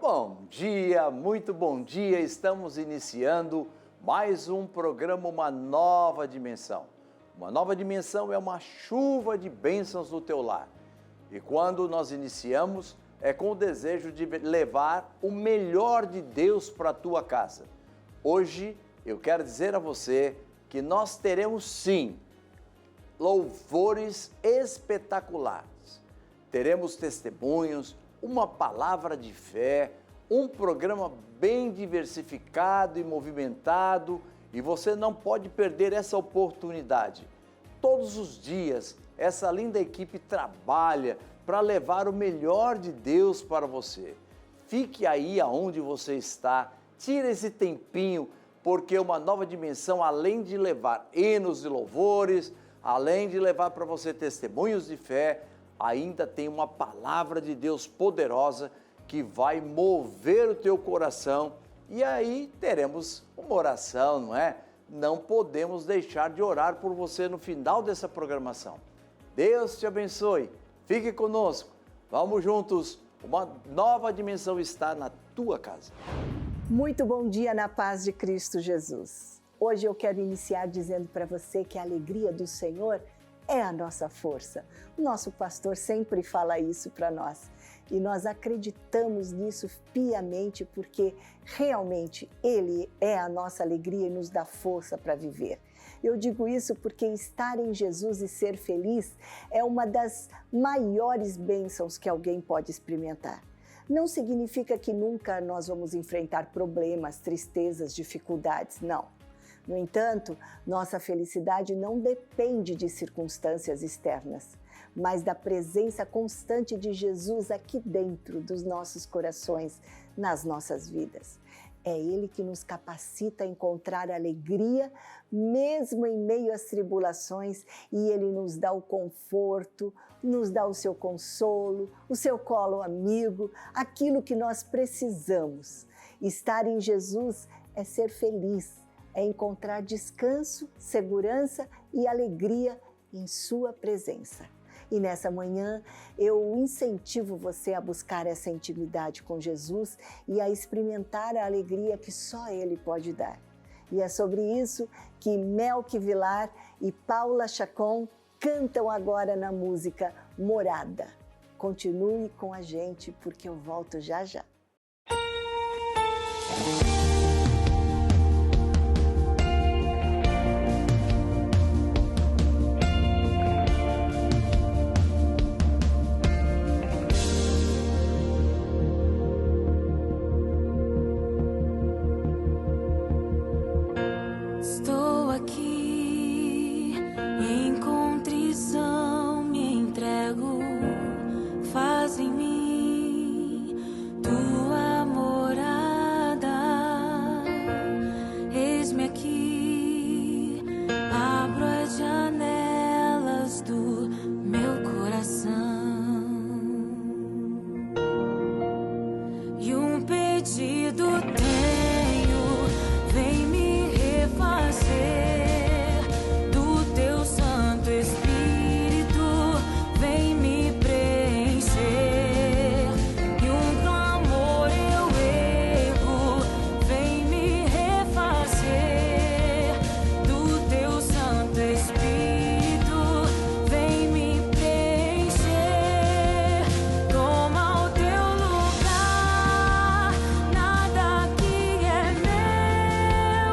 Bom dia, muito bom dia. Estamos iniciando mais um programa, Uma Nova Dimensão. Uma nova dimensão é uma chuva de bênçãos no teu lar. E quando nós iniciamos, é com o desejo de levar o melhor de Deus para a tua casa. Hoje, eu quero dizer a você que nós teremos sim louvores espetaculares. Teremos testemunhos, uma palavra de fé, um programa bem diversificado e movimentado, e você não pode perder essa oportunidade. Todos os dias, essa linda equipe trabalha para levar o melhor de Deus para você. Fique aí aonde você está, tire esse tempinho, porque uma nova dimensão, além de levar hinos e louvores, além de levar para você testemunhos de fé, ainda tem uma palavra de Deus poderosa que vai mover o teu coração. E aí teremos uma oração, não é? Não podemos deixar de orar por você no final dessa programação. Deus te abençoe. Fique conosco. Vamos juntos. Uma nova dimensão está na tua casa. Muito bom dia na paz de Cristo Jesus. Hoje eu quero iniciar dizendo para você que a alegria do Senhor é a nossa força. O nosso pastor sempre fala isso para nós e nós acreditamos nisso piamente porque realmente Ele é a nossa alegria e nos dá força para viver. Eu digo isso porque estar em Jesus e ser feliz é uma das maiores bênçãos que alguém pode experimentar. Não significa que nunca nós vamos enfrentar problemas, tristezas, dificuldades, não. No entanto, nossa felicidade não depende de circunstâncias externas, mas da presença constante de Jesus aqui dentro dos nossos corações, nas nossas vidas. É Ele que nos capacita a encontrar alegria, mesmo em meio às tribulações, e Ele nos dá o conforto, nos dá o seu consolo, o seu colo amigo, aquilo que nós precisamos. Estar em Jesus é ser feliz, é encontrar descanso, segurança e alegria em sua presença. E nessa manhã eu incentivo você a buscar essa intimidade com Jesus e a experimentar a alegria que só Ele pode dar. E é sobre isso que Melk Vilar e Paula Chacon cantam agora na música Morada. Continue com a gente porque eu volto já já. Nada aqui é meu.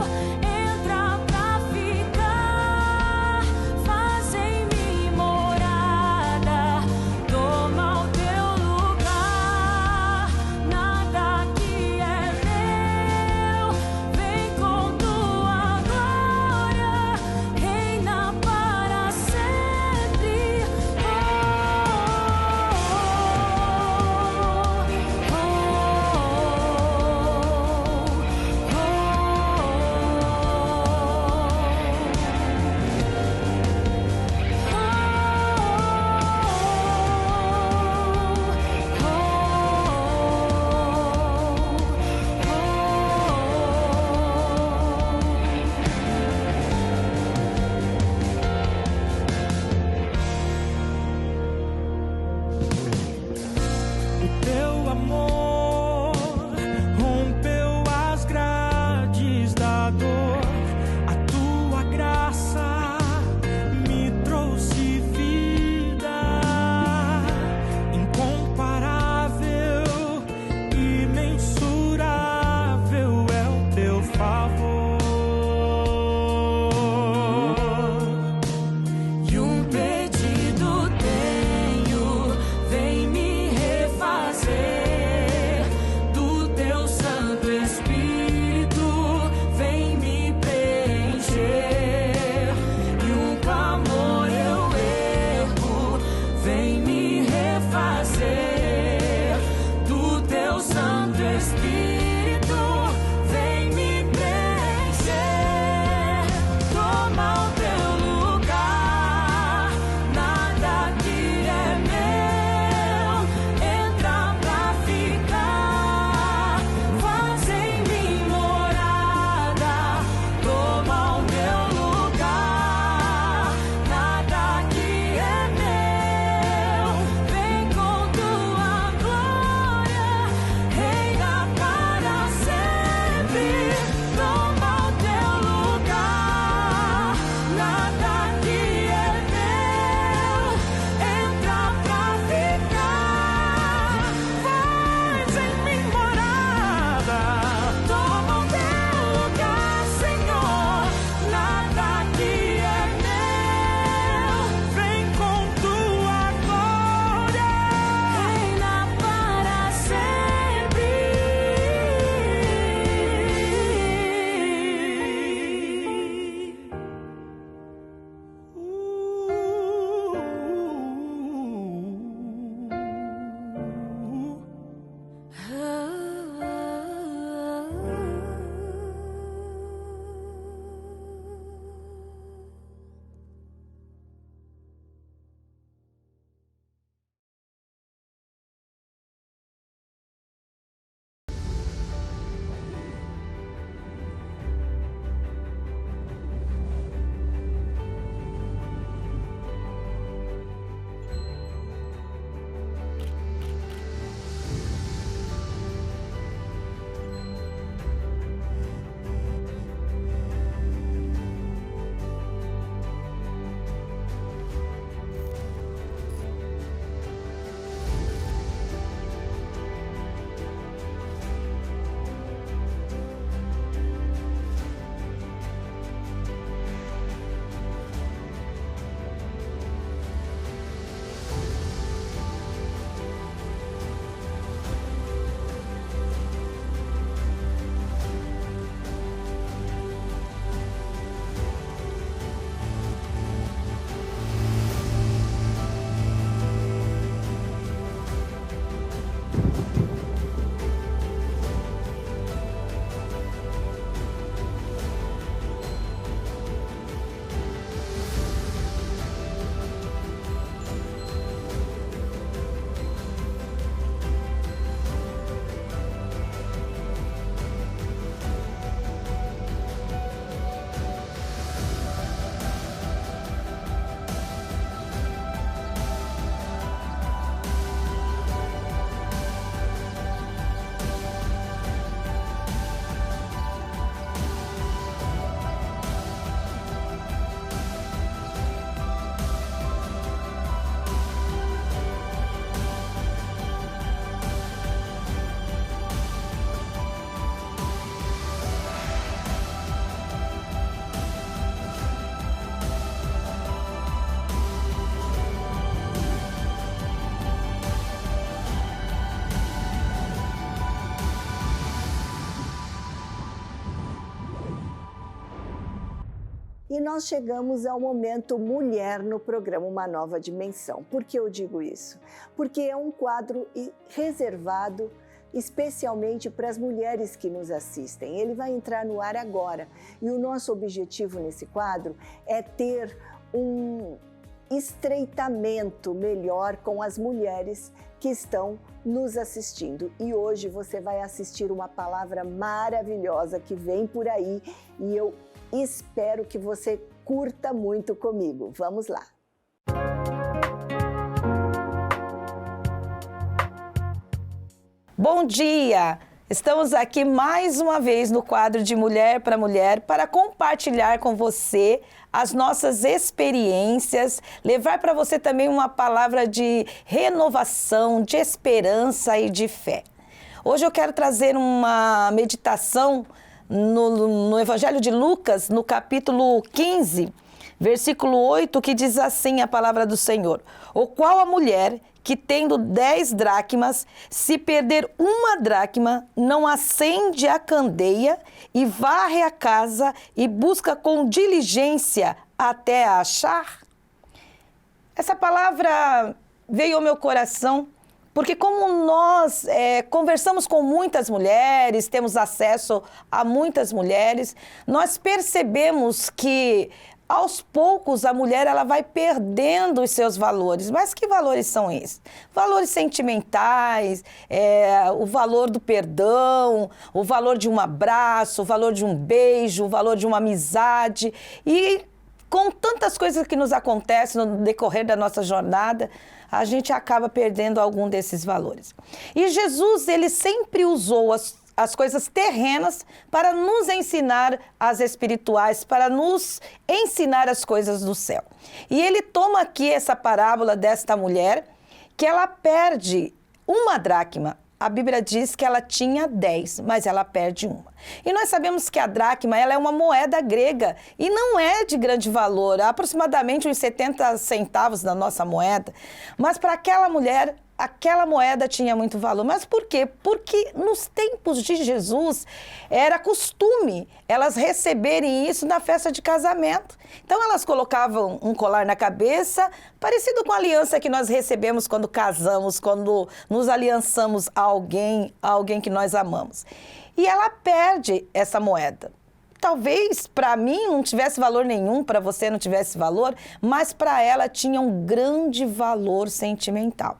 E nós chegamos ao momento Mulher no programa Uma Nova Dimensão. Por que eu digo isso? Porque é um quadro reservado especialmente para as mulheres que nos assistem. Ele vai entrar no ar agora. E o nosso objetivo nesse quadro é ter um estreitamento melhor com as mulheres que estão nos assistindo. E hoje você vai assistir uma palavra maravilhosa que vem por aí e eu espero que você curta muito comigo. Vamos lá! Bom dia! Estamos aqui mais uma vez no quadro de Mulher para Mulher para compartilhar com você as nossas experiências, levar para você também uma palavra de renovação, de esperança e de fé. Hoje eu quero trazer uma meditação no Evangelho de Lucas, no capítulo 15, versículo 8, que diz assim a palavra do Senhor: o qual a mulher que tendo 10 dracmas, se perder uma dracma, não acende a candeia e varre a casa e busca com diligência até a achar? Essa palavra veio ao meu coração porque como nós conversamos com muitas mulheres, temos acesso a muitas mulheres, nós percebemos que aos poucos, a mulher ela vai perdendo os seus valores. Mas que valores são esses? Valores sentimentais, o valor do perdão, o valor de um abraço, o valor de um beijo, o valor de uma amizade. E com tantas coisas que nos acontecem no decorrer da nossa jornada, a gente acaba perdendo algum desses valores. E Jesus, ele sempre usou as coisas terrenas para nos ensinar as espirituais, para nos ensinar as coisas do céu. E ele toma aqui essa parábola desta mulher, que ela perde uma dracma. A Bíblia diz que ela tinha 10, mas ela perde uma. E nós sabemos que a dracma ela é uma moeda grega e não é de grande valor, aproximadamente uns 70 centavos da nossa moeda. Mas para aquela mulher, aquela moeda tinha muito valor. Mas por quê? Porque nos tempos de Jesus era costume elas receberem isso na festa de casamento. Então elas colocavam um colar na cabeça, parecido com a aliança que nós recebemos quando casamos, quando nos aliançamos a alguém que nós amamos. E ela perde essa moeda. Talvez para mim não tivesse valor nenhum, para você não tivesse valor, mas para ela tinha um grande valor sentimental.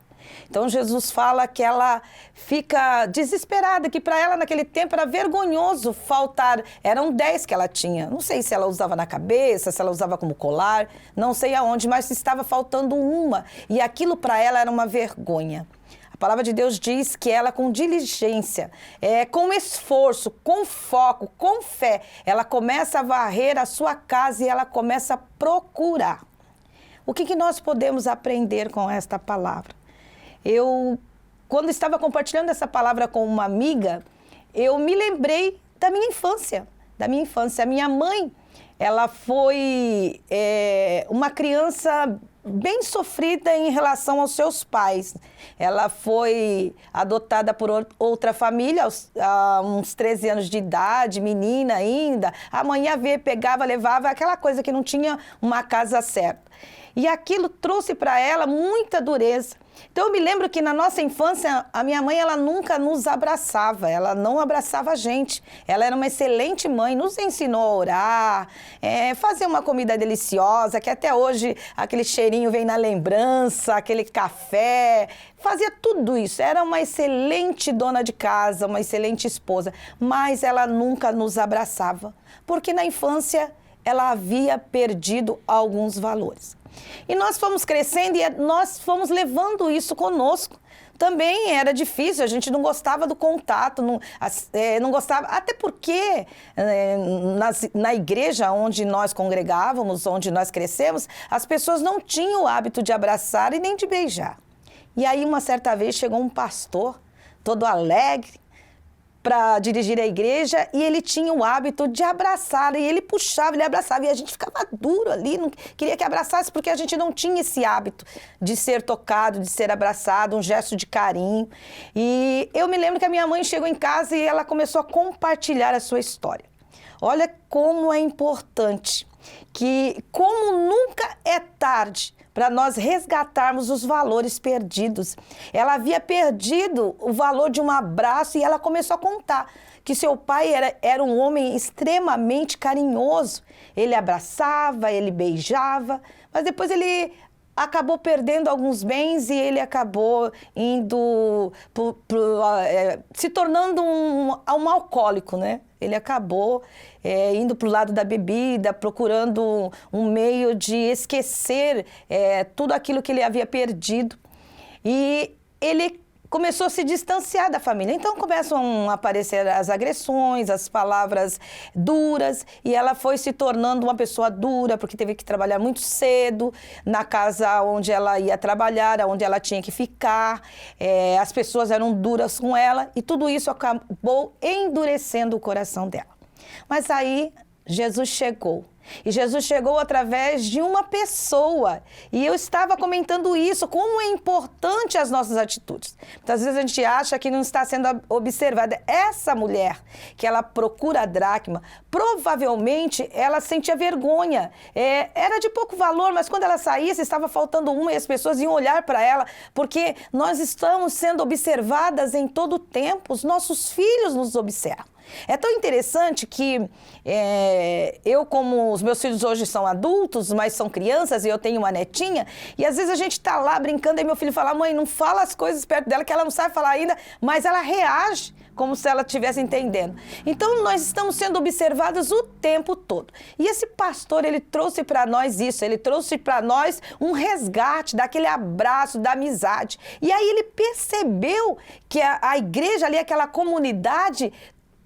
Então Jesus fala que ela fica desesperada, que para ela naquele tempo era vergonhoso faltar, eram 10 que ela tinha. Não sei se ela usava na cabeça, se ela usava como colar, não sei aonde, mas estava faltando uma. E aquilo para ela era uma vergonha. A palavra de Deus diz que ela com diligência, com esforço, com foco, com fé, ela começa a varrer a sua casa e ela começa a procurar. O que nós podemos aprender com esta palavra? Quando estava compartilhando essa palavra com uma amiga, eu me lembrei da minha infância. A minha mãe, ela foi uma criança bem sofrida em relação aos seus pais. Ela foi adotada por outra família a uns 13 anos de idade, menina ainda. A mãe ia ver, pegava, levava, aquela coisa que não tinha uma casa certa. E aquilo trouxe para ela muita dureza. Então eu me lembro que na nossa infância, a minha mãe ela nunca nos abraçava, ela não abraçava a gente. Ela era uma excelente mãe, nos ensinou a orar, fazer uma comida deliciosa, que até hoje aquele cheirinho vem na lembrança, aquele café, fazia tudo isso. Era uma excelente dona de casa, uma excelente esposa, mas ela nunca nos abraçava, porque na infância ela havia perdido alguns valores. E nós fomos crescendo e nós fomos levando isso conosco. Também era difícil, a gente não gostava do contato, não gostava, até porque na igreja onde nós congregávamos, onde nós crescemos, as pessoas não tinham o hábito de abraçar e nem de beijar. E aí uma certa vez chegou um pastor, todo alegre, para dirigir a igreja, e ele tinha o hábito de abraçar, e ele puxava, ele abraçava, e a gente ficava duro ali, não queria que abraçasse, porque a gente não tinha esse hábito de ser tocado, de ser abraçado, um gesto de carinho. E eu me lembro que a minha mãe chegou em casa e ela começou a compartilhar a sua história. Olha como é importante que como nunca é tarde para nós resgatarmos os valores perdidos. Ela havia perdido o valor de um abraço e ela começou a contar que seu pai era um homem extremamente carinhoso. Ele abraçava, ele beijava, mas depois ele acabou perdendo alguns bens e ele acabou indo se tornando um alcoólico, né? Ele acabou indo para o lado da bebida, procurando um meio de esquecer tudo aquilo que ele havia perdido. E ele começou a se distanciar da família. Então começam a aparecer as agressões, as palavras duras, e ela foi se tornando uma pessoa dura, porque teve que trabalhar muito cedo na casa onde ela ia trabalhar, onde ela tinha que ficar. As pessoas eram duras com ela, e tudo isso acabou endurecendo o coração dela. Mas aí Jesus chegou. E Jesus chegou através de uma pessoa. E eu estava comentando isso, como é importante as nossas atitudes. Muitas vezes a gente acha que não está sendo observada. Essa mulher que ela procura a dracma, provavelmente ela sentia vergonha. Era de pouco valor, mas quando ela saísse, estava faltando uma e as pessoas iam olhar para ela, porque nós estamos sendo observadas em todo o tempo. Os nossos filhos nos observam. É tão interessante que eu, como os meus filhos hoje são adultos, mas são crianças, e eu tenho uma netinha, e às vezes a gente está lá brincando e meu filho fala: mãe, não fala as coisas perto dela que ela não sabe falar ainda, mas ela reage como se ela estivesse entendendo. Então nós estamos sendo observados o tempo todo. E esse pastor, ele trouxe para nós isso, ele trouxe para nós um resgate daquele abraço, da amizade. E aí ele percebeu que a igreja ali, aquela comunidade,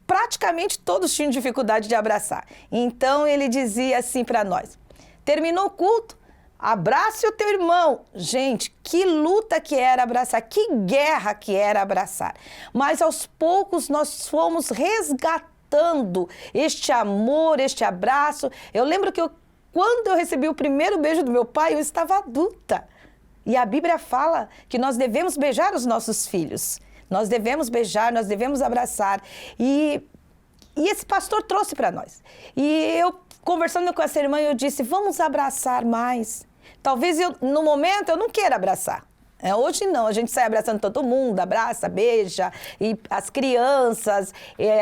praticamente todos tinham dificuldade de abraçar. Então ele dizia assim para nós: terminou o culto, abrace o teu irmão. Gente, que luta que era abraçar, que guerra que era abraçar. Mas aos poucos nós fomos resgatando este amor, este abraço. Eu lembro que quando eu recebi o primeiro beijo do meu pai, eu estava adulta. E a Bíblia fala que nós devemos beijar os nossos filhos. Nós devemos beijar, nós devemos abraçar. E esse pastor trouxe para nós. E eu, conversando com essa irmã, eu disse: vamos abraçar mais. Talvez no momento eu não queira abraçar. Hoje não, a gente sai abraçando todo mundo, abraça, beija, e as crianças,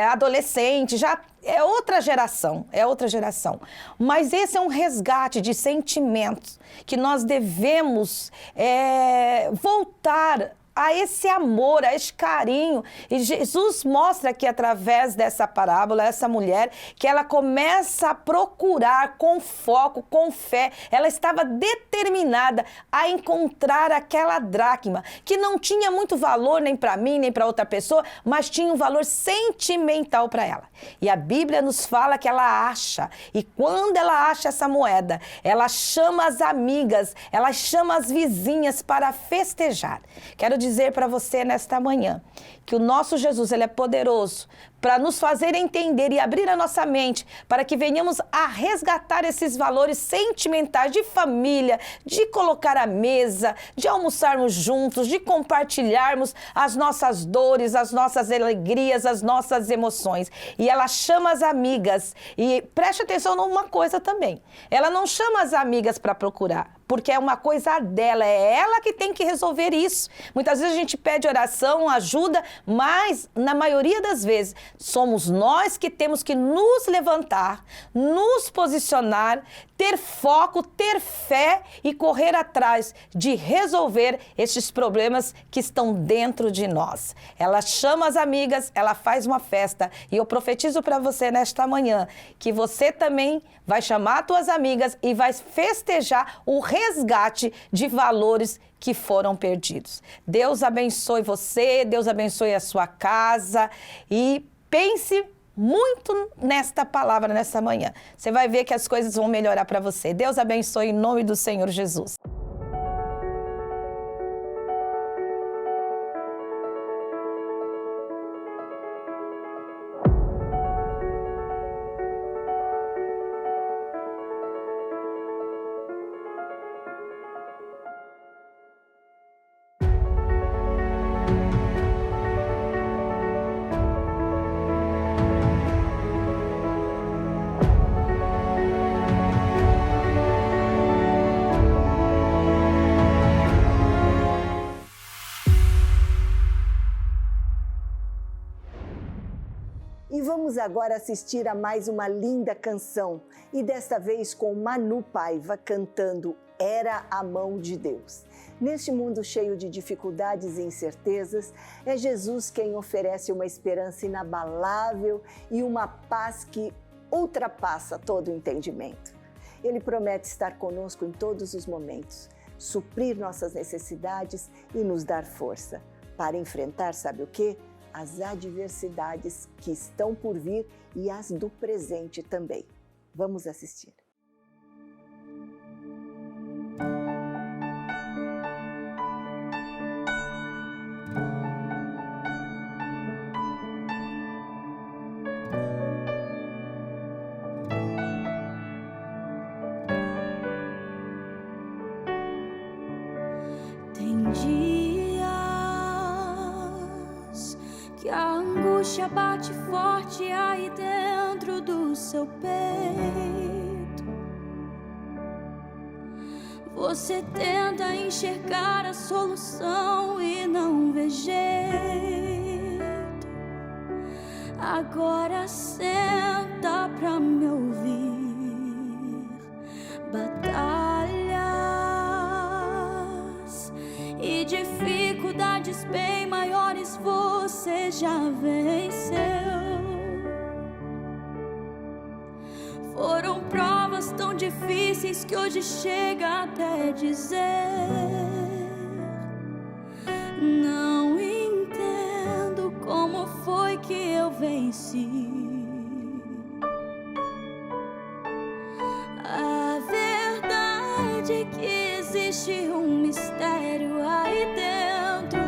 adolescentes, já é outra geração, é outra geração. Mas esse é um resgate de sentimentos que nós devemos voltar a esse amor, a esse carinho. E Jesus mostra aqui através dessa parábola, essa mulher, que ela começa a procurar com foco, com fé. Ela estava determinada a encontrar aquela dracma, que não tinha muito valor nem para mim, nem para outra pessoa, mas tinha um valor sentimental para ela. E a Bíblia nos fala que ela acha, e quando ela acha essa moeda, ela chama as amigas, ela chama as vizinhas para festejar. Quero dizer para você nesta manhã que o nosso Jesus, ele é poderoso para nos fazer entender e abrir a nossa mente para que venhamos a resgatar esses valores sentimentais de família, de colocar à mesa, de almoçarmos juntos, de compartilharmos as nossas dores, as nossas alegrias, as nossas emoções. E ela chama as amigas. E preste atenção numa coisa também. Ela não chama as amigas para procurar, porque é uma coisa dela, é ela que tem que resolver isso. Muitas vezes a gente pede oração, ajuda, mas na maioria das vezes somos nós que temos que nos levantar, nos posicionar, ter foco, ter fé e correr atrás de resolver estes problemas que estão dentro de nós. Ela chama as amigas, ela faz uma festa, e eu profetizo para você nesta manhã que você também vai chamar as tuas amigas e vai festejar o resgate de valores que foram perdidos. Deus abençoe você, Deus abençoe a sua casa, e pense muito nesta palavra nessa manhã. Você vai ver que as coisas vão melhorar para você. Deus abençoe em nome do Senhor Jesus. E vamos agora assistir a mais uma linda canção, e desta vez com Manu Paiva cantando Era a Mão de Deus. Neste mundo cheio de dificuldades e incertezas, é Jesus quem oferece uma esperança inabalável e uma paz que ultrapassa todo o entendimento. Ele promete estar conosco em todos os momentos, suprir nossas necessidades e nos dar força para enfrentar, sabe o quê? As adversidades que estão por vir e as do presente também. Vamos assistir. Tem dias que a angústia bate forte aí dentro do seu peito. Você tenta enxergar a solução e não vê jeito. Agora senta pra me ouvir. Batalhas e dificuldades bem maiores você já venceu. Foram provas tão difíceis que hoje chega até dizer: não entendo como foi que eu venci. A verdade é que existe um mistério aí dentro,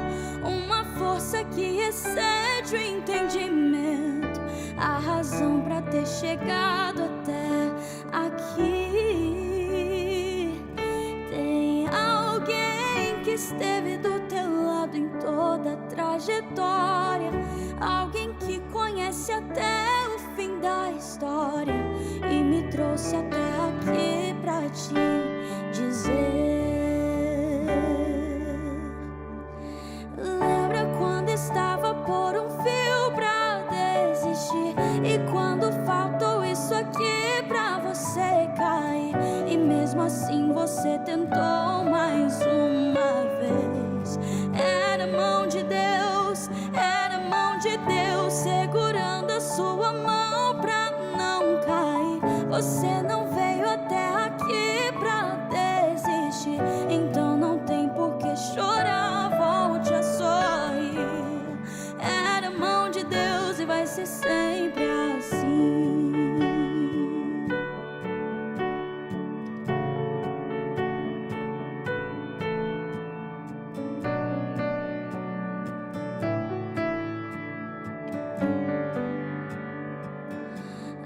uma força que excede o entendimento, a razão pra ter chegado até aqui. Tem alguém que esteve do teu lado em toda a trajetória, alguém que conhece até o fim da história e me trouxe até aqui pra te dizer. Lembra quando estava por um fio pra desistir, e quando faltou isso aqui pra você cair, e mesmo assim você tentou mais uma vez. Era a mão de Deus, era a mão de Deus segurando a sua mão pra não cair. Você não veio até aqui pra desistir, então não tem por que chorar, volte a sorrir. Era a mão de Deus e vai ser sempre assim.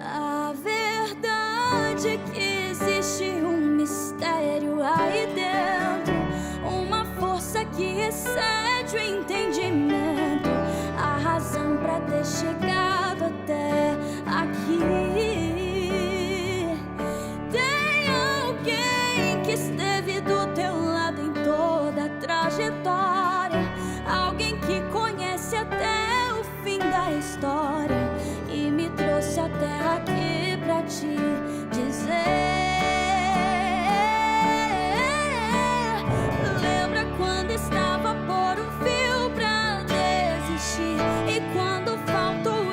A verdade é que existe um mistério aí dentro, uma força que excede o entendimento, a razão pra ter chegado até aqui. Tem alguém que esteve do teu lado em toda a trajetória, alguém que conhece até o fim da história e me trouxe até aqui pra te dizer. Lembra quando estava por um fio pra desistir, e quando faltou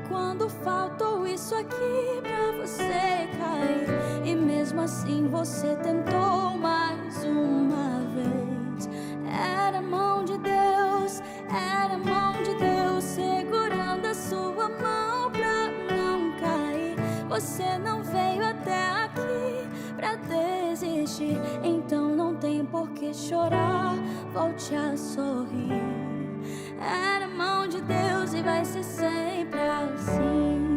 quando faltou isso aqui pra você cair, e mesmo assim você tentou mais uma vez. Era a mão de Deus, era a mão de Deus segurando a sua mão pra não cair. Você não veio até aqui pra desistir, então não tem por que chorar, volte a sorrir. Era a mão de Deus e vai ser sempre assim.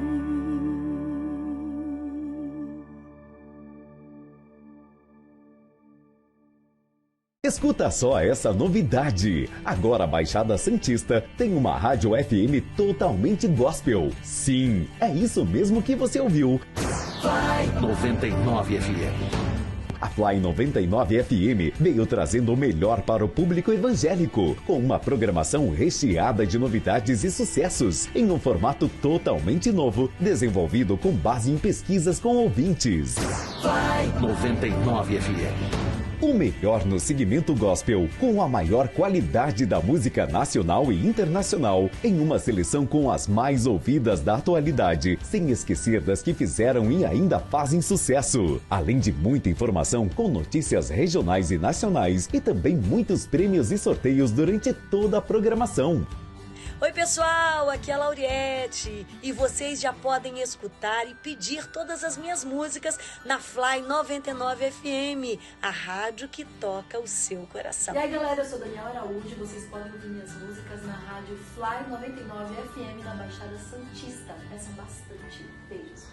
Escuta só essa novidade. Agora a Baixada Santista tem uma rádio FM totalmente gospel. Sim, é isso mesmo que você ouviu. Fly 99 FM. A Fly 99 FM veio trazendo o melhor para o público evangélico, com uma programação recheada de novidades e sucessos, em um formato totalmente novo, desenvolvido com base em pesquisas com ouvintes. Fly 99 FM. O melhor no segmento gospel, com a maior qualidade da música nacional e internacional, em uma seleção com as mais ouvidas da atualidade, sem esquecer das que fizeram e ainda fazem sucesso. Além de muita informação com notícias regionais e nacionais, e também muitos prêmios e sorteios durante toda a programação. Oi pessoal, aqui é a Lauriette e vocês já podem escutar e pedir todas as minhas músicas na Fly 99 FM, a rádio que toca o seu coração. E aí galera, eu sou Daniela Araújo e vocês podem ouvir minhas músicas na rádio Fly 99 FM na Baixada Santista. Peçam bastante. Beijos.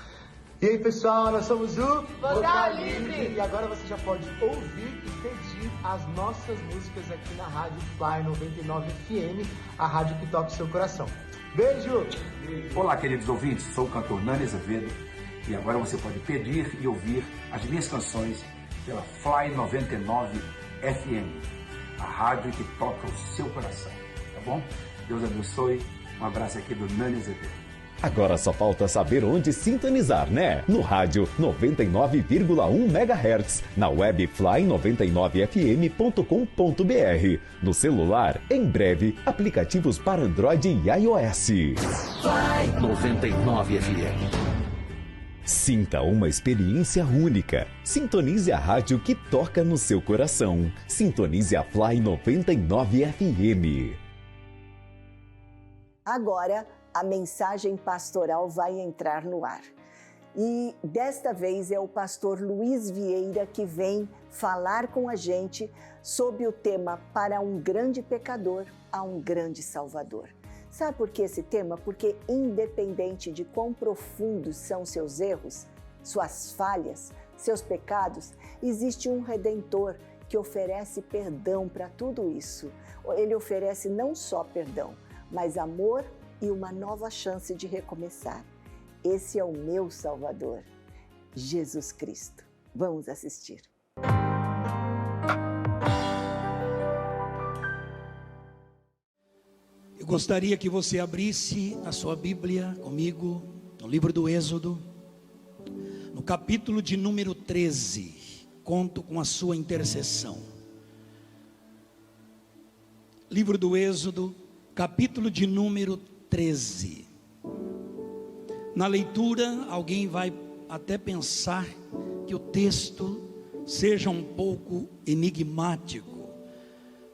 E aí pessoal, nós somos o Vocal Livre e agora você já pode ouvir e pedir as nossas músicas aqui na rádio Fly 99 FM, a rádio que toca o seu coração. Beijo! Olá queridos ouvintes, sou o cantor Nani Azevedo e agora você pode pedir e ouvir as minhas canções pela Fly 99 FM, a rádio que toca o seu coração, tá bom? Deus abençoe, um abraço aqui do Nani Azevedo. Agora só falta saber onde sintonizar, né? No rádio 99,1 MHz, na web fly99fm.com.br. No celular, em breve, aplicativos para Android e iOS. Fly 99 FM. Sinta uma experiência única. Sintonize a rádio que toca no seu coração. Sintonize a Fly 99 FM. Agora, a mensagem pastoral vai entrar no ar. E desta vez é o pastor Luiz Vieira que vem falar com a gente sobre o tema Para um grande pecador, há um grande Salvador. Sabe por que esse tema? Porque independente de quão profundos são seus erros, suas falhas, seus pecados, existe um Redentor que oferece perdão para tudo isso. Ele oferece não só perdão, mas amor e uma nova chance de recomeçar. Esse é o meu Salvador, Jesus Cristo. Vamos assistir. Eu gostaria que você abrisse a sua Bíblia comigo, no livro do Êxodo, no capítulo de número 13. Conto com a sua intercessão. Livro do Êxodo, capítulo de número 13. Na leitura, alguém vai até pensar que o texto seja um pouco enigmático,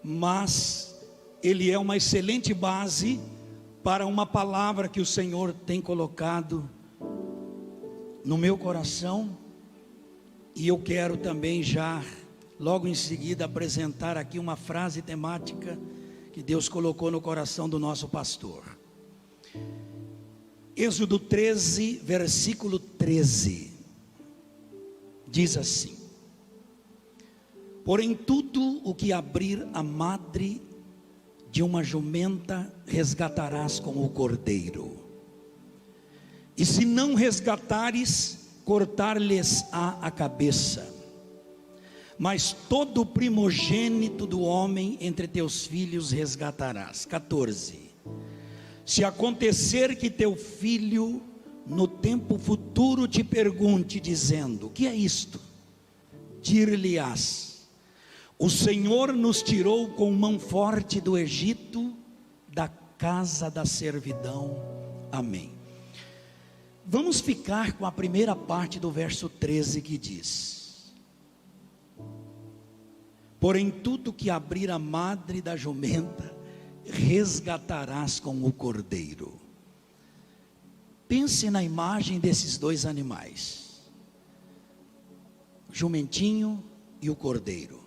mas ele é uma excelente base para uma palavra que o Senhor tem colocado no meu coração, e eu quero também já, logo em seguida, apresentar aqui uma frase temática que Deus colocou no coração do nosso pastor. Êxodo 13, versículo 13, diz assim: porém tudo o que abrir a madre de uma jumenta resgatarás com o cordeiro, e se não resgatares, cortar-lhes-á a cabeça. Mas todo o primogênito do homem entre teus filhos resgatarás. 14. Se acontecer que teu filho no tempo futuro te pergunte, dizendo: que é isto? Dir-lhe-ás: o Senhor nos tirou com mão forte do Egito, da casa da servidão. Amém. Vamos ficar com a primeira parte do verso 13 que diz: porém tudo que abrir a madre da jumenta, resgatarás com o cordeiro. Pense na imagem desses dois animais, o jumentinho e o cordeiro.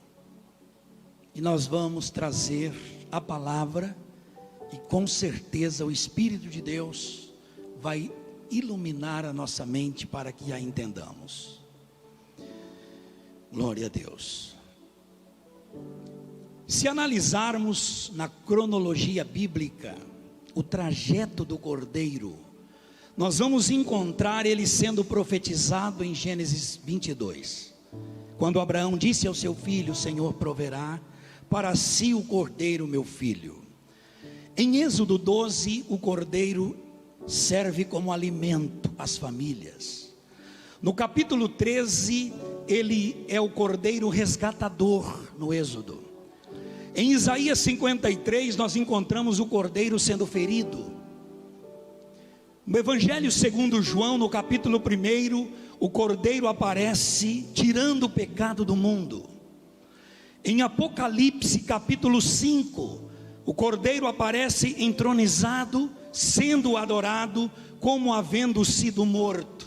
E nós vamos trazer a palavra, e com certeza o Espírito de Deus vai iluminar a nossa mente para que a entendamos. Glória a Deus. Se analisarmos na cronologia bíblica o trajeto do cordeiro, nós vamos encontrar ele sendo profetizado em Gênesis 22, quando Abraão disse ao seu filho: o Senhor proverá para si o cordeiro, meu filho. Em Êxodo 12, o cordeiro serve como alimento às famílias. No capítulo 13, ele é o cordeiro resgatador no Êxodo. Em Isaías 53, nós encontramos o cordeiro sendo ferido. No Evangelho segundo João, no capítulo 1, o cordeiro aparece tirando o pecado do mundo. Em Apocalipse capítulo 5, o cordeiro aparece entronizado, sendo adorado como havendo sido morto.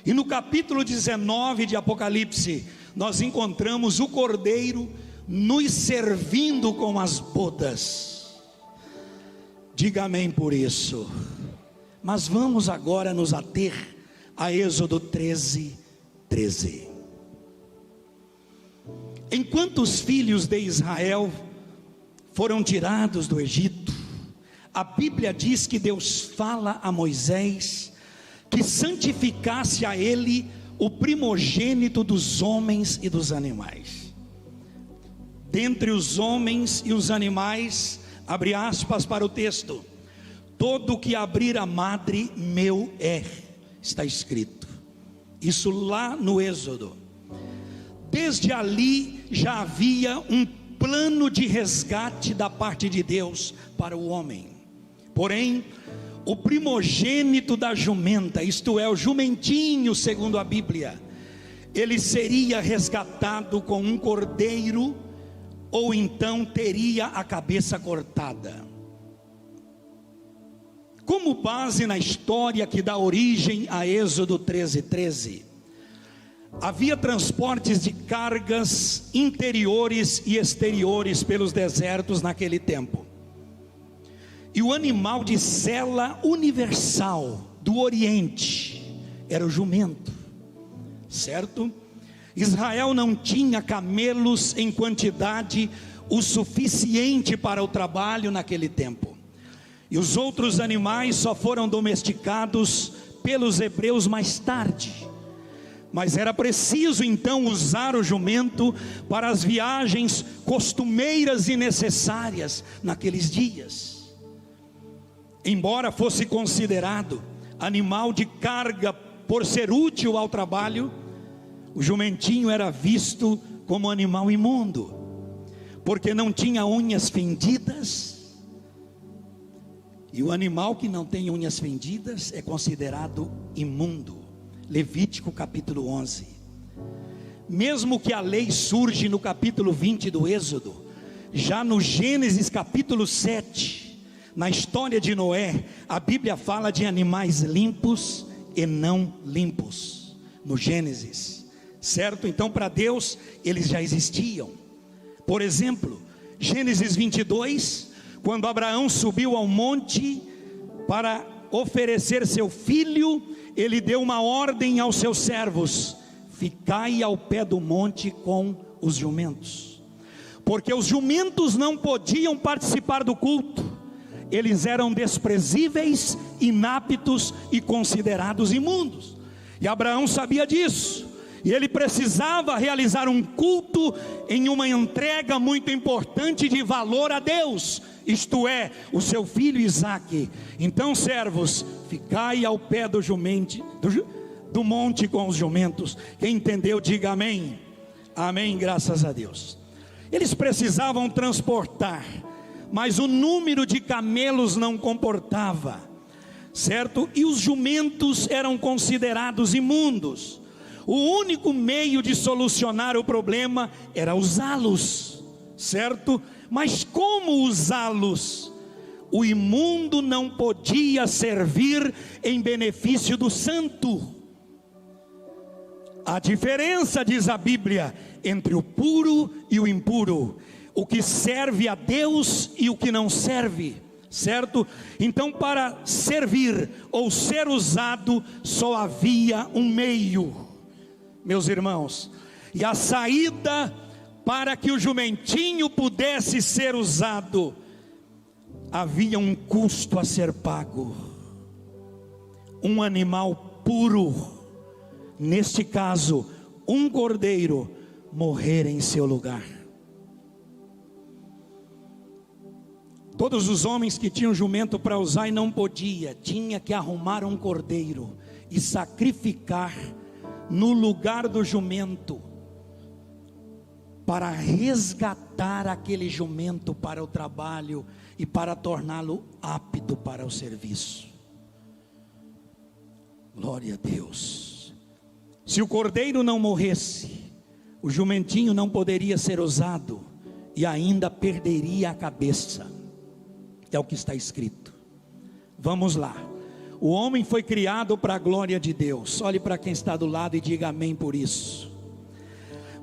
E no capítulo 19 de Apocalipse, nós encontramos o cordeiro nos servindo com as bodas. Diga amém por isso. Mas vamos agora nos ater a Êxodo 13. Enquanto os filhos de Israel foram tirados do Egito, a Bíblia diz que Deus fala a Moisés que santificasse a ele o primogênito dos homens e dos animais. Dentre os homens e os animais, abre aspas para o texto: todo que abrir a madre, meu é, está escrito. Isso lá no Êxodo. Desde ali já havia um plano de resgate da parte de Deus para o homem. Porém, o primogênito da jumenta, isto é, o jumentinho segundo a Bíblia, ele seria resgatado com um cordeiro, ou então teria a cabeça cortada. Como base na história que dá origem a Êxodo 13, havia transportes de cargas interiores e exteriores pelos desertos naquele tempo. E o animal de sela universal do Oriente era o jumento, certo? Israel não tinha camelos em quantidade o suficiente para o trabalho naquele tempo. E os outros animais só foram domesticados pelos hebreus mais tarde. Mas era preciso então usar o jumento para as viagens costumeiras e necessárias naqueles dias. Embora fosse considerado animal de carga por ser útil ao trabalho, o jumentinho era visto como animal imundo, porque não tinha unhas fendidas. E o animal que não tem unhas fendidas é considerado imundo. Levítico capítulo 11. Mesmo que a lei surge no capítulo 20 do Êxodo, já no Gênesis capítulo 7, na história de Noé, a Bíblia fala de animais limpos e não limpos, no Gênesis, certo? Então para Deus eles já existiam. Por exemplo, Gênesis 22, quando Abraão subiu ao monte para oferecer seu filho, ele deu uma ordem aos seus servos: ficai ao pé do monte com os jumentos, porque os jumentos não podiam participar do culto, eles eram desprezíveis, inaptos e considerados imundos. E Abraão sabia disso, e ele precisava realizar um culto em uma entrega muito importante de valor a Deus, isto é, o seu filho Isaque. Então, servos, ficai ao pé do monte com os jumentos. Quem entendeu, diga amém. Amém, graças a Deus. Eles precisavam transportar, mas o número de camelos não comportava. certo? E os jumentos eram considerados imundos. O único meio de solucionar o problema era usá-los, certo? Mas como usá-los? O imundo não podia servir em benefício do santo. A diferença, diz a Bíblia, entre o puro e o impuro, o que serve a Deus e o que não serve, certo? Então, para servir ou ser usado, só havia um meio, meus irmãos, e a saída para que o jumentinho pudesse ser usado, havia um custo a ser pago. Um animal puro, neste caso, um cordeiro, morrer em seu lugar. Todos os homens que tinham jumento para usar e não podia, tinha que arrumar um cordeiro e sacrificar no lugar do jumento, para resgatar aquele jumento para o trabalho e para torná-lo apto para o serviço. Glória a Deus. Se o cordeiro não morresse, o jumentinho não poderia ser usado e ainda perderia a cabeça. É o que está escrito. Vamos lá. O homem foi criado para a glória de Deus. Olhe para quem está do lado e diga amém por isso.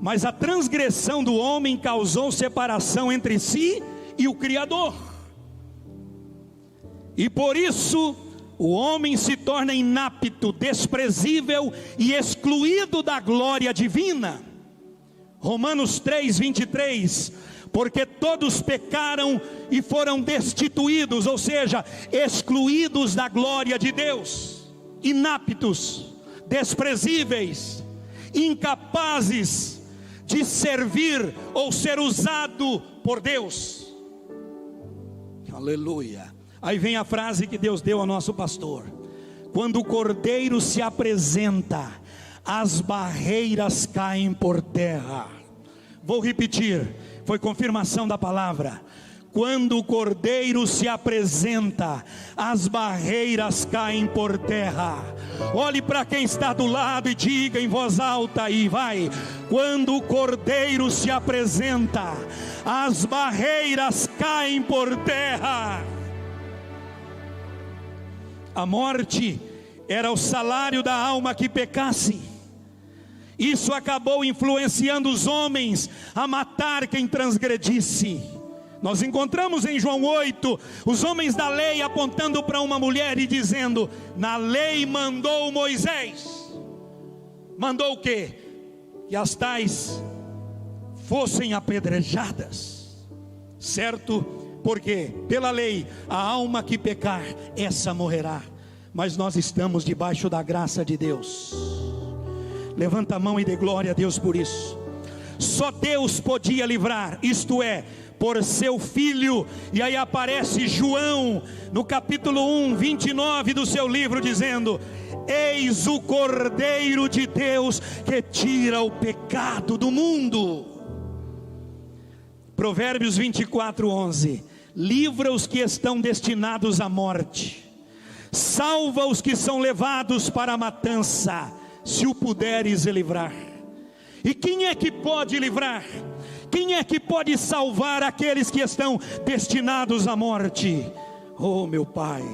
Mas a transgressão do homem causou separação entre si e o Criador. E por isso o homem se torna inapto, desprezível e excluído da glória divina. Romanos 3:23, porque todos pecaram e foram destituídos, ou seja, excluídos da glória de Deus, inaptos, desprezíveis, incapazes de servir ou ser usado por Deus. Aleluia. Aí vem a frase que Deus deu ao nosso pastor: quando o cordeiro se apresenta, as barreiras caem por terra. Vou repetir, foi confirmação da palavra. Quando o cordeiro se apresenta, as barreiras caem por terra. Olhe para quem está do lado e diga em voz alta aí, vai. Quando o cordeiro se apresenta, as barreiras caem por terra. A morte era o salário da alma que pecasse. Isso acabou influenciando os homens a matar quem transgredisse. Nós encontramos em João 8, os homens da lei apontando para uma mulher e dizendo: na lei mandou Moisés. Mandou o quê? Que as tais fossem apedrejadas, certo? Porque pela lei, a alma que pecar, essa morrerá. Mas nós estamos debaixo da graça de Deus. Levanta a mão e dê glória a Deus por isso. Só Deus podia livrar, isto é, por seu filho. E aí aparece João no capítulo 1, 29 do seu livro, dizendo: eis o Cordeiro de Deus que tira o pecado do mundo. Provérbios 24, 11: livra os que estão destinados à morte, salva os que são levados para a matança, se o puderes livrar. E quem é que pode livrar? Quem é que pode salvar aqueles que estão destinados à morte? Oh meu Pai,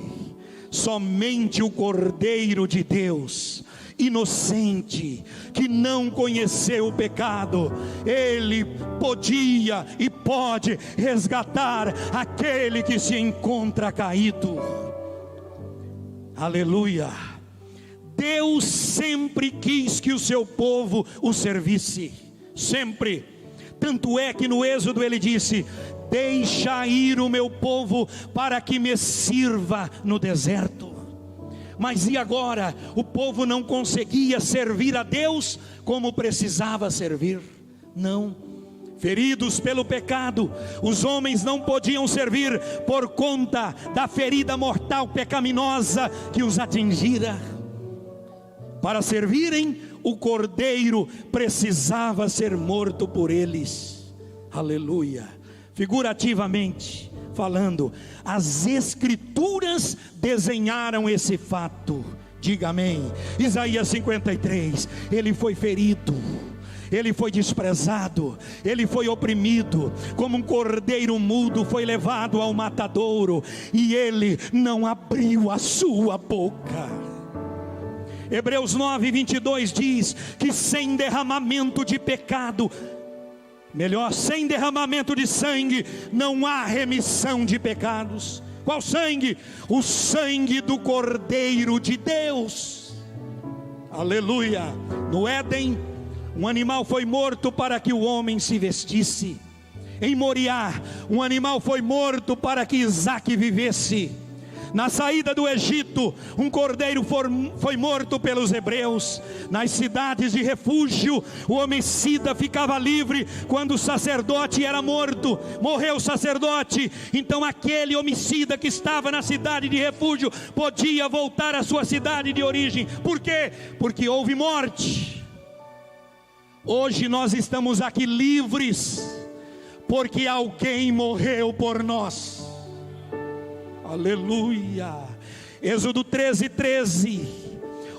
somente o Cordeiro de Deus, inocente, que não conheceu o pecado, ele podia e pode resgatar aquele que se encontra caído. Aleluia. Deus sempre quis que o seu povo o servisse, sempre. Tanto é que no Êxodo ele disse: deixa ir o meu povo para que me sirva no deserto. Mas e agora? O povo não conseguia servir a Deus como precisava servir. Não. Feridos pelo pecado, os homens não podiam servir por conta da ferida mortal pecaminosa que os atingira. Para servirem, o cordeiro precisava ser morto por eles. Aleluia. figurativamente falando, as Escrituras desenharam esse fato. Diga amém. Isaías 53, ele foi ferido, ele foi desprezado, ele foi oprimido, como um cordeiro mudo foi levado ao matadouro, e ele não abriu a sua boca. Hebreus 9:22 diz que sem derramamento de pecado, melhor, sem derramamento de sangue, não há remissão de pecados. Qual sangue? O sangue do Cordeiro de Deus. Aleluia. No Éden, um animal foi morto para que o homem se vestisse. Em Moriá, um animal foi morto para que Isaque vivesse. Na saída do Egito, um cordeiro foi morto pelos hebreus. Nas cidades de refúgio, o homicida ficava livre quando o sacerdote era morto. Morreu o sacerdote, então aquele homicida que estava na cidade de refúgio podia voltar à sua cidade de origem. Por quê? Porque houve morte. Hoje nós estamos aqui livres, porque alguém morreu por nós. Aleluia. Êxodo 13:13.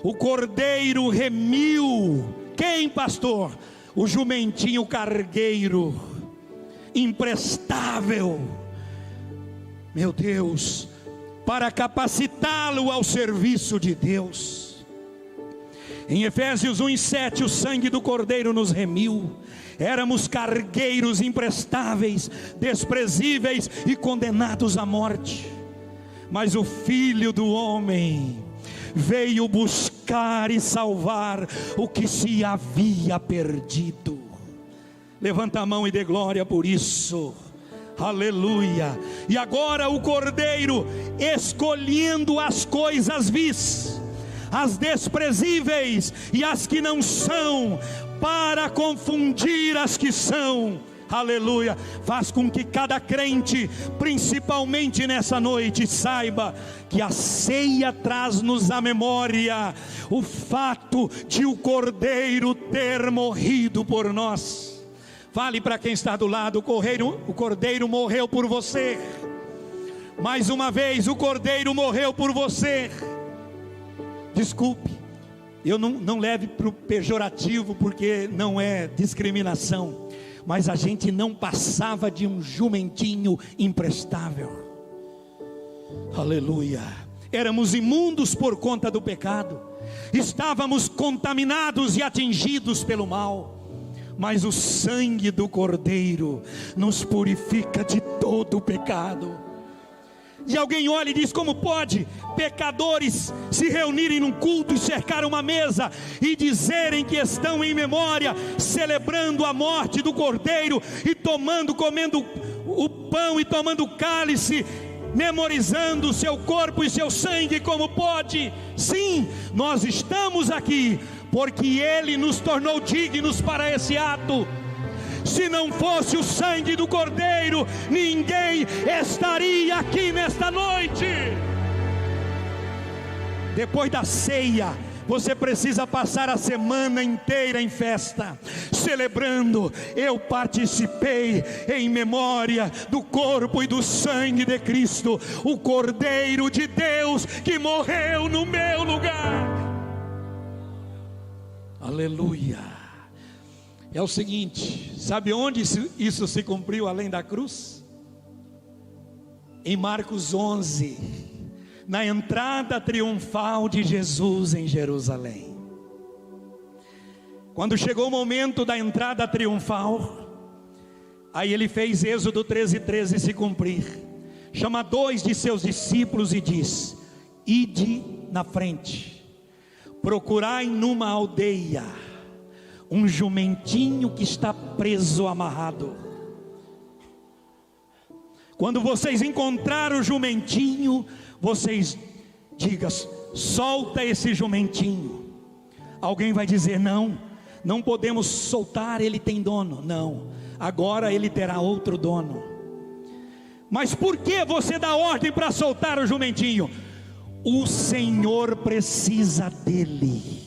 O cordeiro remiu. Quem, pastor? O jumentinho cargueiro, imprestável. Meu Deus, para capacitá-lo ao serviço de Deus. Em Efésios 1:7, o sangue do cordeiro nos remiu. Éramos cargueiros imprestáveis, desprezíveis e condenados à morte. Mas o Filho do Homem veio buscar e salvar o que se havia perdido. Levanta a mão e dê glória por isso. Aleluia. E agora o Cordeiro, escolhendo as coisas vis, as desprezíveis e as que não são, para confundir as que são. Aleluia. Faz com que cada crente, principalmente nessa noite, saiba que a ceia traz-nos à memória o fato de o Cordeiro ter morrido por nós. Fale para quem está do lado: o Cordeiro morreu por você. Mais uma vez, o Cordeiro morreu por você. Desculpe, eu não leve para o pejorativo, porque não é discriminação, mas a gente não passava de um jumentinho imprestável. Aleluia. Éramos imundos por conta do pecado, estávamos contaminados e atingidos pelo mal, mas o sangue do Cordeiro nos purifica de todo o pecado. E alguém olha e diz: como pode pecadores se reunirem num culto e cercar uma mesa e dizerem que estão em memória, celebrando a morte do Cordeiro, e comendo o pão e tomando o cálice, memorizando o seu corpo e seu sangue? Como pode? Sim, nós estamos aqui porque Ele nos tornou dignos para esse ato. Se não fosse o sangue do Cordeiro, ninguém estaria aqui nesta noite. Depois da ceia, você precisa passar a semana inteira em festa, celebrando: eu participei em memória do corpo e do sangue de Cristo, o Cordeiro de Deus que morreu no meu lugar. Aleluia. É o seguinte, sabe onde isso se cumpriu além da cruz? Em Marcos 11, na entrada triunfal de Jesus em Jerusalém. Quando chegou o momento da entrada triunfal, aí ele fez Êxodo 13:13 se cumprir. Chama 2 de seus discípulos e diz: ide na frente, procurai numa aldeia um jumentinho que está preso, amarrado. Quando vocês encontrarem o jumentinho, vocês digam: solta esse jumentinho. Alguém vai dizer: não podemos soltar, ele tem dono. Não, agora ele terá outro dono. Mas por que você dá ordem para soltar o jumentinho? O Senhor precisa dele.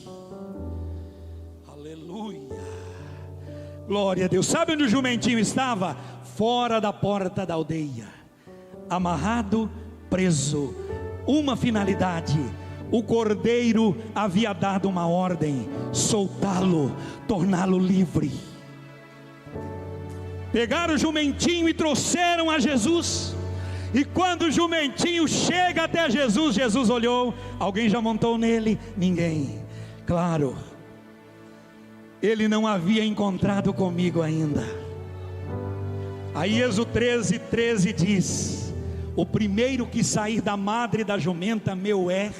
Glória a Deus. Sabe onde o jumentinho estava? fora da porta da aldeia, amarrado, preso. Uma finalidade: o cordeiro havia dado uma ordem: soltá-lo, torná-lo livre. Pegaram o jumentinho e trouxeram a Jesus. E quando o jumentinho chega até Jesus, Jesus olhou: alguém já montou nele? Ninguém. Claro, ele não havia encontrado comigo ainda. Aí Êxodo 13:13 diz: o primeiro que sair da madre da jumenta meu é,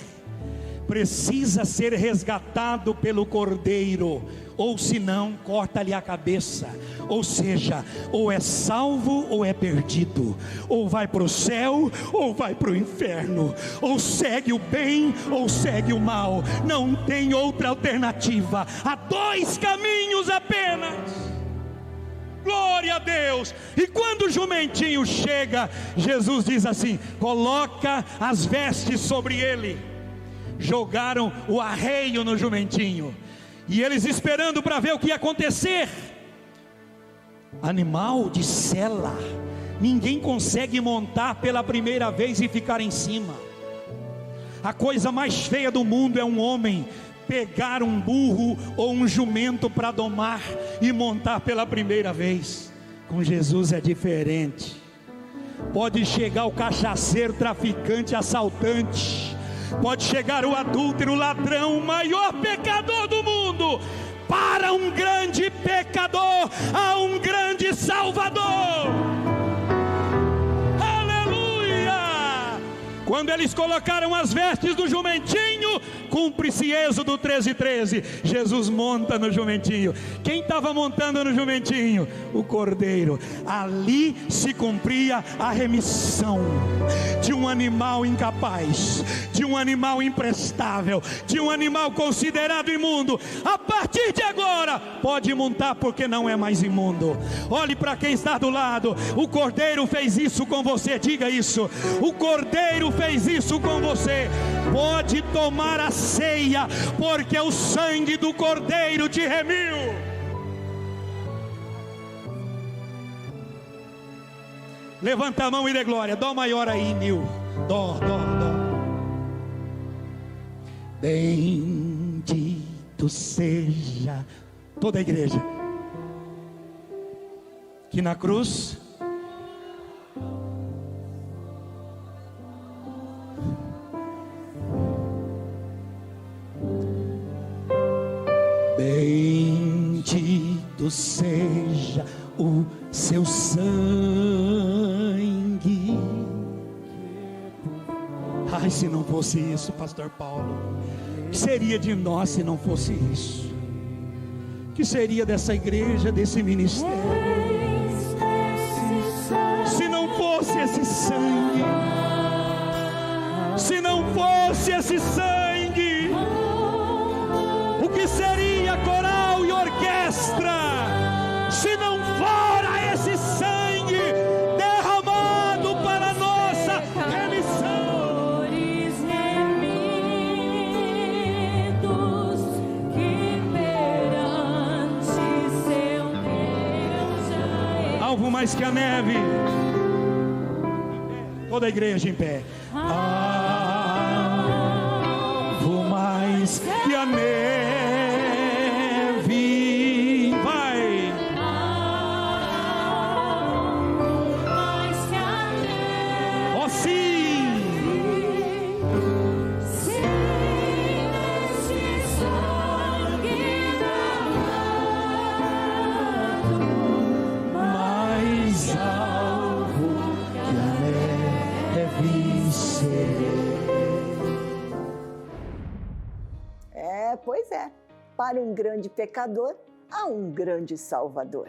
precisa ser resgatado pelo cordeiro, ou senão corta-lhe a cabeça. Ou seja, ou é salvo ou é perdido, ou vai para o céu ou vai para o inferno, ou segue o bem ou segue o mal. Não tem outra alternativa, há dois caminhos apenas. Glória a Deus. E quando o jumentinho chega, Jesus diz assim: coloca as vestes sobre ele. Jogaram o arreio no jumentinho, e eles esperando para ver o que ia acontecer. Animal de sela, ninguém consegue montar pela primeira vez e ficar em cima. A coisa mais feia do mundo é um homem pegar um burro ou um jumento para domar e montar pela primeira vez. Com Jesus é diferente. Pode chegar o cachaceiro, traficante, assaltante, pode chegar o adúltero, o ladrão, o maior pecador do mundo. Para um grande pecador há um grande Salvador. Aleluia! Quando eles colocaram as vestes do jumentinho, cumpre-se Êxodo 13:13. Jesus monta no jumentinho. Quem estava montando no jumentinho? O cordeiro. Ali se cumpria a remissão de um animal incapaz, de um animal imprestável, de um animal considerado imundo. A partir de agora pode montar, porque não é mais imundo. Olhe para quem está do lado: o cordeiro fez isso com você. Diga isso: o cordeiro fez isso com você. Pode tomar a ceia, porque o sangue do cordeiro te remiu. Levanta a mão e dê glória. Dó maior aí, Nil. Dó. Bendito seja toda a igreja que na cruz bendito seja o seu sangue. Ai, se não fosse isso, pastor Paulo, o que seria de nós se não fosse isso? O que seria dessa igreja, desse ministério, se não fosse esse sangue? Se não fosse esse sangue, o que seria coral e orquestra, se não fora esse sangue derramado para nossa remissão? Algo mais que a neve. Toda a igreja em pé. Algo mais que a neve. Vai. Oh, sim. Mais algo que a neve ser. Pois é, para um grande pecador, há um grande Salvador.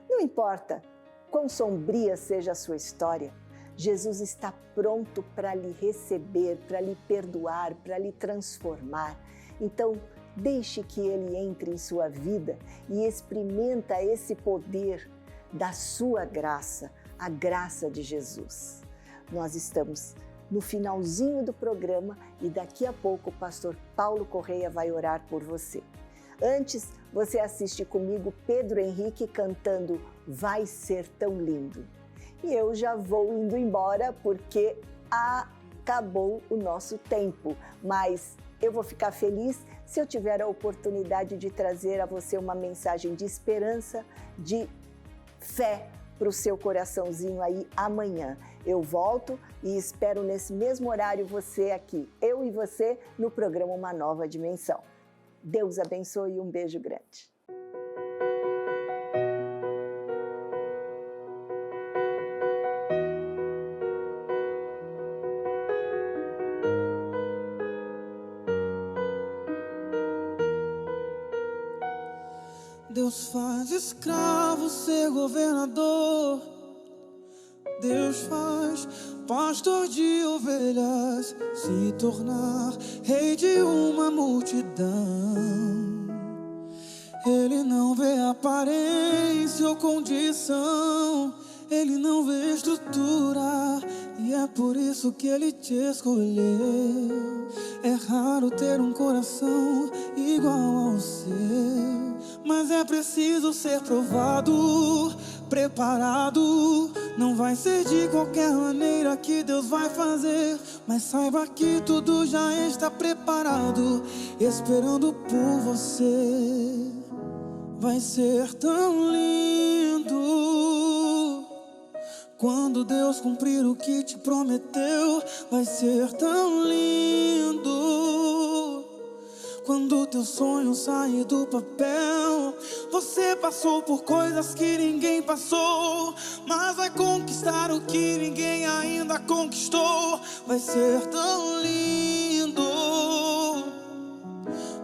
Não importa quão sombria seja a sua história, Jesus está pronto para lhe receber, para lhe perdoar, para lhe transformar. Então, deixe que Ele entre em sua vida e experimenta esse poder da sua graça, a graça de Jesus. Nós estamos no finalzinho do programa e daqui a pouco o pastor Paulo Correia vai orar por você. Antes, você assiste comigo Pedro Henrique cantando Vai Ser Tão Lindo. E eu já vou indo embora porque acabou o nosso tempo, mas eu vou ficar feliz se eu tiver a oportunidade de trazer a você uma mensagem de esperança, de fé para o seu coraçãozinho aí amanhã. Eu volto e espero nesse mesmo horário você aqui, eu e você, no programa Uma Nova Dimensão. Deus abençoe e um beijo grande. Deus faz escravo ser governador. Deus faz pastor de ovelhas se tornar rei de uma multidão. Ele não vê aparência ou condição, ele não vê estrutura, e é por isso que ele te escolheu. É raro ter um coração igual ao seu, mas é preciso ser provado, preparado. Não vai ser de qualquer maneira que Deus vai fazer, mas saiba que tudo já está preparado, esperando por você. Vai ser tão lindo quando Deus cumprir o que te prometeu. Vai ser tão lindo quando teu sonho sair do papel. Você passou por coisas que ninguém passou, mas vai conquistar o que ninguém ainda conquistou. Vai ser tão lindo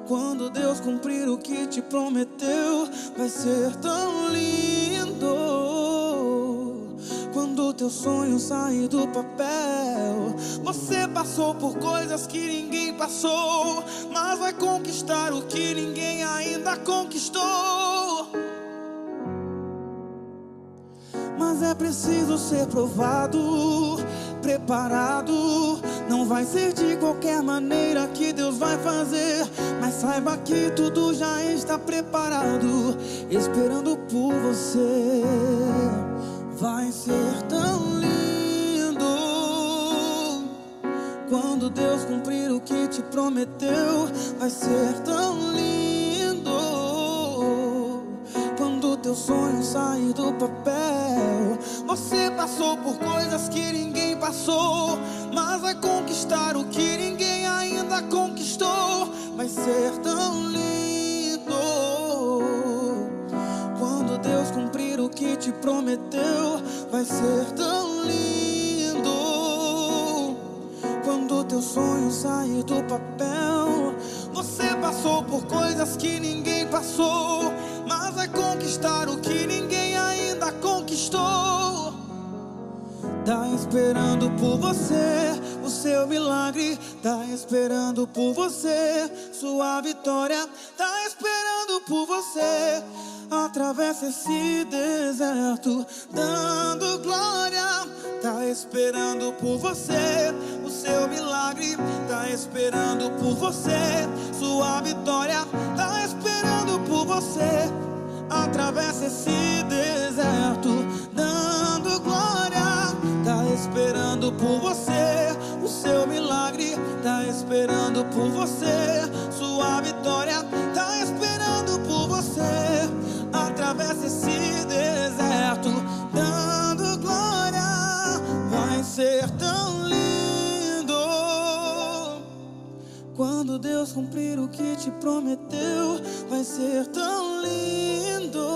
quando Deus cumprir o que te prometeu. Vai ser tão lindo quando teu sonho sair do papel. Você passou por coisas que ninguém passou, mas vai conquistar o que ninguém ainda conquistou. Mas é preciso ser provado, preparado. Não vai ser de qualquer maneira que Deus vai fazer, mas saiba que tudo já está preparado, esperando por você. Vai ser tão lindo quando Deus cumprir o que te prometeu. Vai ser tão lindo quando teu sonho sair do papel. Você passou por coisas que ninguém passou, mas vai conquistar o que ninguém ainda conquistou. Vai ser tão lindo quando Deus cumprir o que te prometeu. Vai ser tão lindo quando teu sonho sair do papel. Você passou por coisas que ninguém passou, mas vai conquistar o que ninguém ainda conquistou. Tá esperando por você o seu milagre, tá esperando por você sua vitória, tá esperando por você. Atravessa esse deserto dando glória. Tá esperando por você o seu milagre, tá esperando por você sua vitória, tá esperando por você. Atravessa esse deserto dando glória. Tá esperando por você o seu milagre, tá esperando por você sua vitória, tá esperando por você. Atravessa esse deserto dando glória. Vai ser tão lindo quando Deus cumprir o que te prometeu. Vai ser tão lindo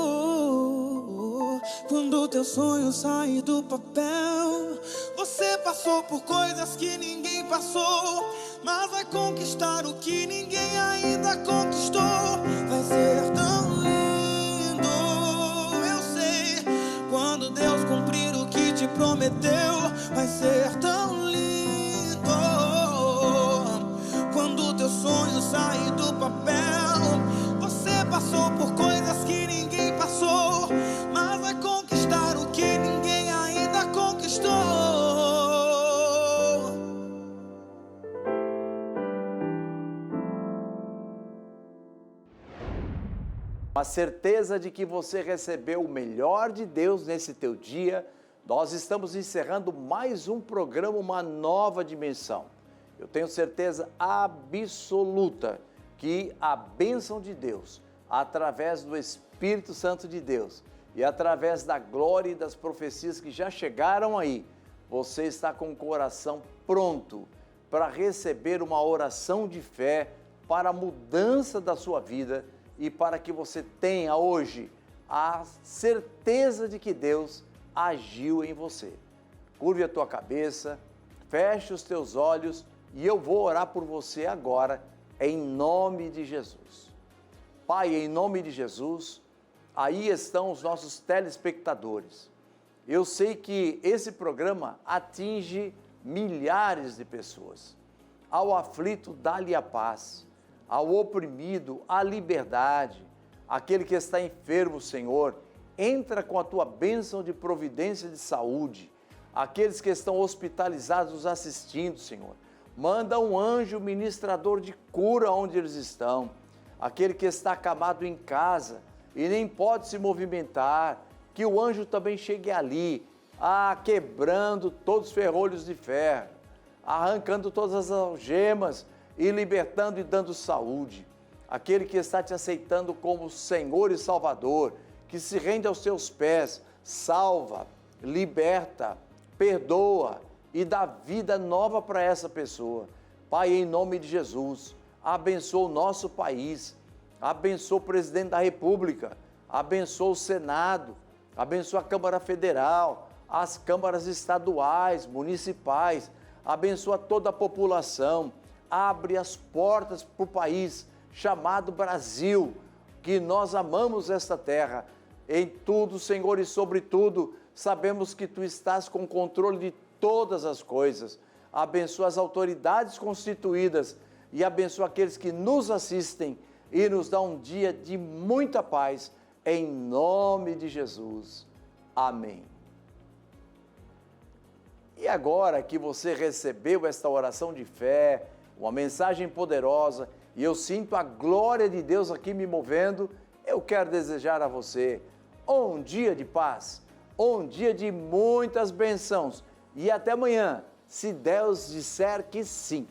quando teu sonho sair do papel. Você passou por coisas que ninguém passou, mas vai conquistar o que ninguém ainda conquistou. Vai ser tão lindo, eu sei, quando Deus cumprir o que te prometeu. Vai ser tão lindo quando teu sonho sair do papel. Você passou por coisas que ninguém passou, mas vai conquistar o que ninguém ainda conquistou. a certeza de que você recebeu o melhor de Deus nesse teu dia, nós estamos encerrando mais um programa, uma nova dimensão. Eu tenho certeza absoluta que a bênção de Deus, através do Espírito Santo de Deus e através da glória e das profecias que já chegaram aí, você está com o coração pronto para receber uma oração de fé para a mudança da sua vida e para que você tenha hoje a certeza de que Deus agiu em você. Curve a tua cabeça, feche os teus olhos e eu vou orar por você agora, em nome de Jesus. Pai, em nome de Jesus, aí estão os nossos telespectadores. Eu sei que esse programa atinge milhares de pessoas. Ao aflito, dá-lhe a paz. Ao oprimido, a liberdade. Aquele que está enfermo, Senhor, entra com a tua bênção de providência de saúde. Aqueles que estão hospitalizados nos assistindo, Senhor, manda um anjo ministrador de cura onde eles estão. Aquele que está acamado em casa e nem pode se movimentar, que o anjo também chegue ali, quebrando todos os ferrolhos de ferro, arrancando todas as algemas e libertando e dando saúde. Aquele que está te aceitando como Senhor e Salvador, que se rende aos teus pés, salva, liberta, perdoa e dá vida nova para essa pessoa. Pai, em nome de Jesus, abençoa o nosso país, abençoa o presidente da República, abençoa o Senado, abençoa a Câmara Federal, as câmaras estaduais, municipais, abençoa toda a população, abre as portas para o país chamado Brasil, que nós amamos esta terra. Em tudo, Senhor, e sobretudo, sabemos que Tu estás com controle de todas as coisas. Abençoa as autoridades constituídas e abençoa aqueles que nos assistem e nos dá um dia de muita paz, em nome de Jesus. Amém. E agora que você recebeu esta oração de fé, uma mensagem poderosa, e eu sinto a glória de Deus aqui me movendo, eu quero desejar a você um dia de paz, um dia de muitas bênçãos, e até amanhã, se Deus disser que sim.